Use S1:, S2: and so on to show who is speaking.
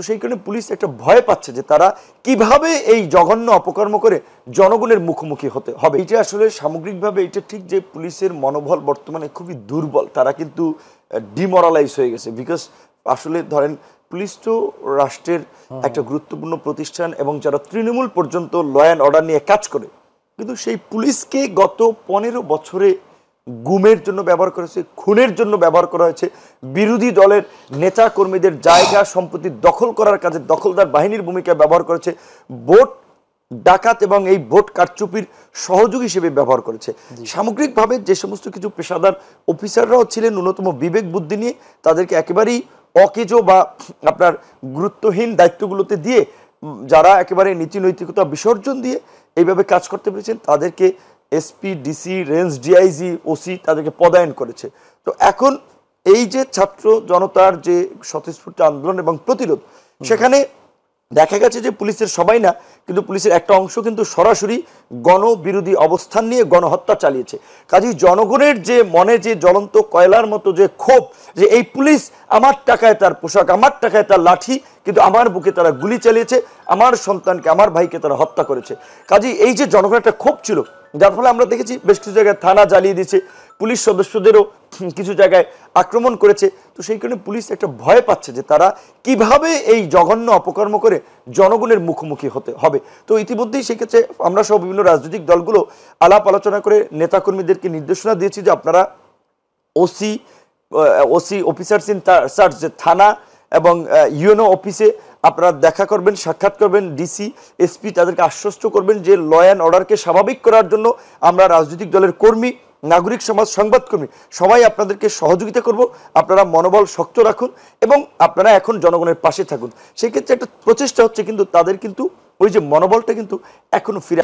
S1: সেই কারণে পুলিশ একটা ভয় পাচ্ছে যে তারা কিভাবে এই জঘন্য অপকর্ম করে জনগণের মুখোমুখি হতে হবে। এটা আসলে সামগ্রিকভাবে এটা ঠিক যে পুলিশের মনোবল বর্তমানে খুবই দুর্বল, তারা কিন্তু ডিমোরালাইজ হয়ে গেছে। বিকজ আসলে ধরেন পুলিশ তো রাষ্ট্রের একটা গুরুত্বপূর্ণ প্রতিষ্ঠান এবং যারা তৃণমূল পর্যন্ত ল অ্যান্ড অর্ডার নিয়ে কাজ করে, কিন্তু সেই পুলিশকে গত 15 বছরে গুমের জন্য ব্যবহার করেছে, খুনের জন্য ব্যবহার করা হয়েছে, বিরোধী দলের নেতা কর্মীদের জায়গা সম্পত্তি দখল করার কাজে দখলদার বাহিনীর ভূমিকা ব্যবহার করেছে, ভোট ডাকাত এবং এই ভোট কারচুপির সহযোগী হিসেবে ব্যবহার করেছে। সামগ্রিকভাবে যে সমস্ত কিছু পেশাদার অফিসাররাও ছিলেন ন্যূনতম বিবেক বুদ্ধি নিয়ে তাদেরকে একেবারেই অকেজো বা আপনার গুরুত্বহীন দায়িত্বগুলোতে দিয়ে, যারা একেবারে নীতি নৈতিকতা বিসর্জন দিয়ে এইভাবে কাজ করতে পেরেছেন তাদেরকে SP, DC, range DIG, OC তাদেরকে পদায়ন করেছে। তো এখন এই যে ছাত্র জনতার যে স্বতঃস্ফূর্ত আন্দোলন এবং প্রতিরোধ, সেখানে দেখা গেছে যে পুলিশের সবাই না, কিন্তু পুলিশের একটা অংশ কিন্তু সরাসরি গণবিরোধী অবস্থান নিয়ে গণহত্যা চালিয়েছে। কাজেই জনগণের যে মনে যে জ্বলন্ত কয়লার মতো যে ক্ষোভ, যে এই পুলিশ আমার টাকায় তার পোশাক, আমার টাকায় তার লাঠি, কিন্তু আমার বুকে তারা গুলি চালিয়েছে, আমার সন্তানকে, আমার ভাইকে তারা হত্যা করেছে। কাজেই এই যে জনগণের একটা ক্ষোভ ছিল, যার ফলে আমরা দেখেছি বেশ কিছু জায়গায় থানা জ্বালিয়ে দিয়েছে, পুলিশ সদস্যদেরও কিছু জায়গায় আক্রমণ করেছে। তো সেই কারণে পুলিশ একটা ভয় পাচ্ছে যে তারা কিভাবে এই জঘন্য অপকর্ম করে জনগণের মুখোমুখি হতে হবে। তো ইতিমধ্যেই সেক্ষেত্রে আমরা সব বিভিন্ন রাজনৈতিক দলগুলো আলাপ আলোচনা করে নেতাকর্মীদেরকে নির্দেশনা দিয়েছি যে আপনারা ওসি অফিসার্স ইন চার্জ যে থানা এবং ইউএনও অফিসে আপনারা দেখা করবেন, সাক্ষাৎ করবেন, ডিসি, এসপি তাদেরকে আশ্বস্ত করবেন যে ল অ্যান্ড অর্ডারকে স্বাভাবিক করার জন্য আমরা রাজনৈতিক দলের কর্মী, নাগরিক সমাজ, সংবাদকর্মী সবাই আপনাদেরকে সহযোগিতা করব। আপনারা মনোবল শক্ত রাখুন এবং আপনারা এখন জনগণের পাশে থাকুন। সেক্ষেত্রে একটা প্রচেষ্টা হচ্ছে, কিন্তু তাদের কিন্তু ওই যে মনোবলটা কিন্তু এখনো ফিরে